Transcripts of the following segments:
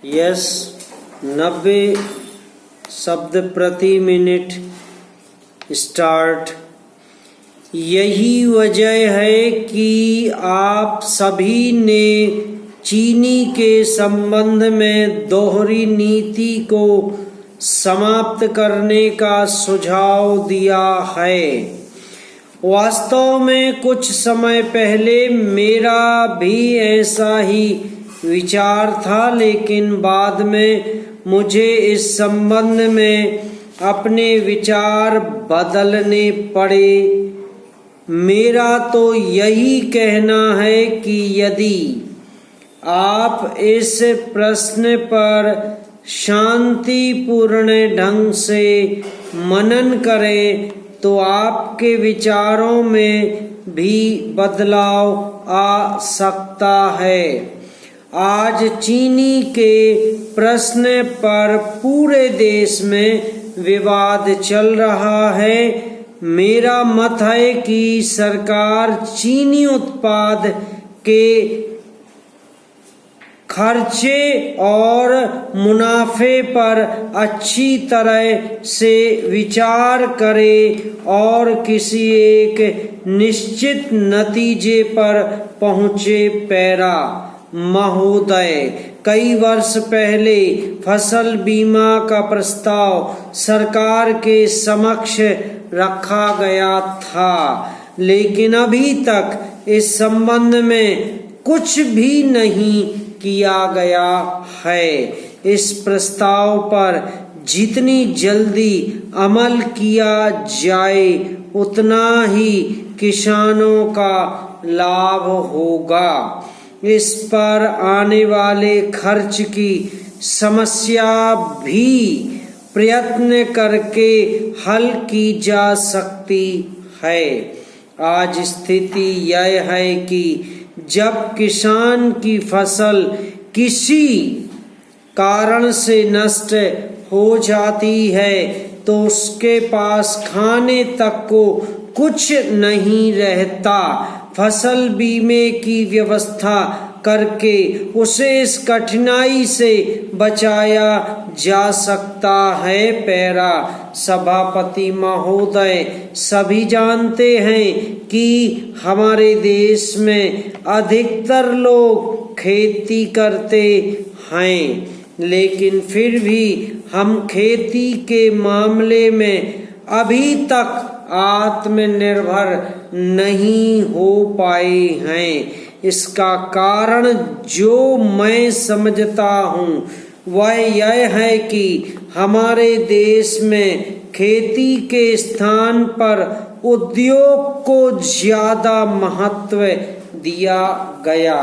Yes 90 शब्द प्रति minute start. यही वजह है कि आप सभी ने चीनी के संबंध में दोहरी नीति को समाप्त करने का सुझाव दिया है। वास्तव में कुछ समय पहले मेरा भी ऐसा ही विचार था, लेकिन बाद में मुझे इस संबंध में अपने विचार बदलने पड़े। मेरा तो यही कहना है कि यदि आप इस प्रश्न पर शांतिपूर्ण ढंग से मनन करें तो आपके विचारों में भी बदलाव आ सकता है। आज चीनी के प्रश्न पर पूरे देश में विवाद चल रहा है। मेरा मत है कि सरकार चीनी उत्पाद के खर्चे और मुनाफे पर अच्छी तरह से विचार करे और किसी एक निश्चित नतीजे पर पहुँचे। पैरा महोदय, कई वर्ष पहले फसल बीमा का प्रस्ताव सरकार के समक्ष रखा गया था, लेकिन अभी तक इस संबंध में कुछ भी नहीं किया गया है। इस प्रस्ताव पर जितनी जल्दी अमल किया जाए उतना ही किसानों का लाभ होगा। इस पर आने वाले खर्च की समस्या भी प्रयत्न करके हल की जा सकती है। आज स्थिति यह है कि जब किसान की फसल किसी कारण से नष्ट हो जाती है तो उसके पास खाने तक को कुछ नहीं रहता। फसल बीमे की व्यवस्था करके उसे इस कठिनाई से बचाया जा सकता है। पैरा सभापति महोदय, सभी जानते हैं कि हमारे देश में अधिकतर लोग खेती करते हैं, लेकिन फिर भी हम खेती के मामले में अभी तक आत्मनिर्भर नहीं हो पाए हैं। इसका कारण जो मैं समझता हूँ वह यह है कि हमारे देश में खेती के स्थान पर उद्योग को ज्यादा महत्व दिया गया।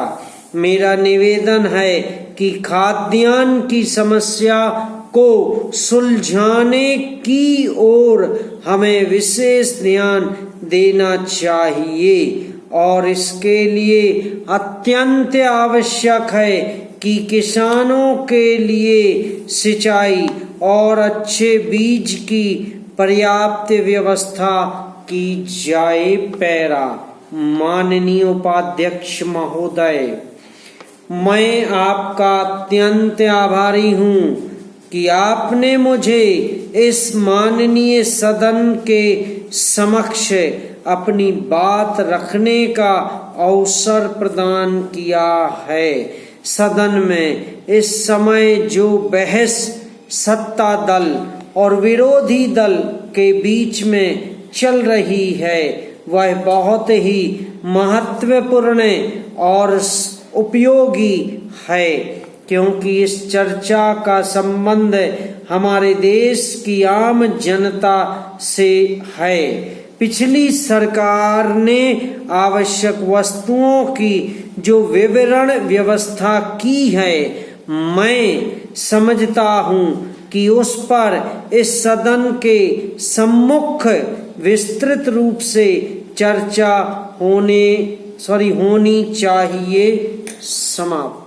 मेरा निवेदन है कि खाद्यान्न की समस्या को सुलझाने की ओर हमें विशेष ध्यान देना चाहिए और इसके लिए अत्यंत आवश्यक है कि किसानों के लिए सिंचाई और अच्छे बीज की पर्याप्त व्यवस्था की जाए। पैरा माननीय उपाध्यक्ष महोदय, मैं आपका अत्यंत आभारी हूँ कि आपने मुझे इस माननीय सदन के समक्ष अपनी बात रखने का अवसर प्रदान किया है। सदन में इस समय जो बहस सत्ता दल और विरोधी दल के बीच में चल रही है वह बहुत ही महत्वपूर्ण और उपयोगी है, क्योंकि इस चर्चा का संबंध हमारे देश की आम जनता से है। पिछली सरकार ने आवश्यक वस्तुओं की जो विवरण व्यवस्था की है, मैं समझता हूँ कि उस पर इस सदन के सम्मुख विस्तृत रूप से चर्चा होनी चाहिए। समाप्त।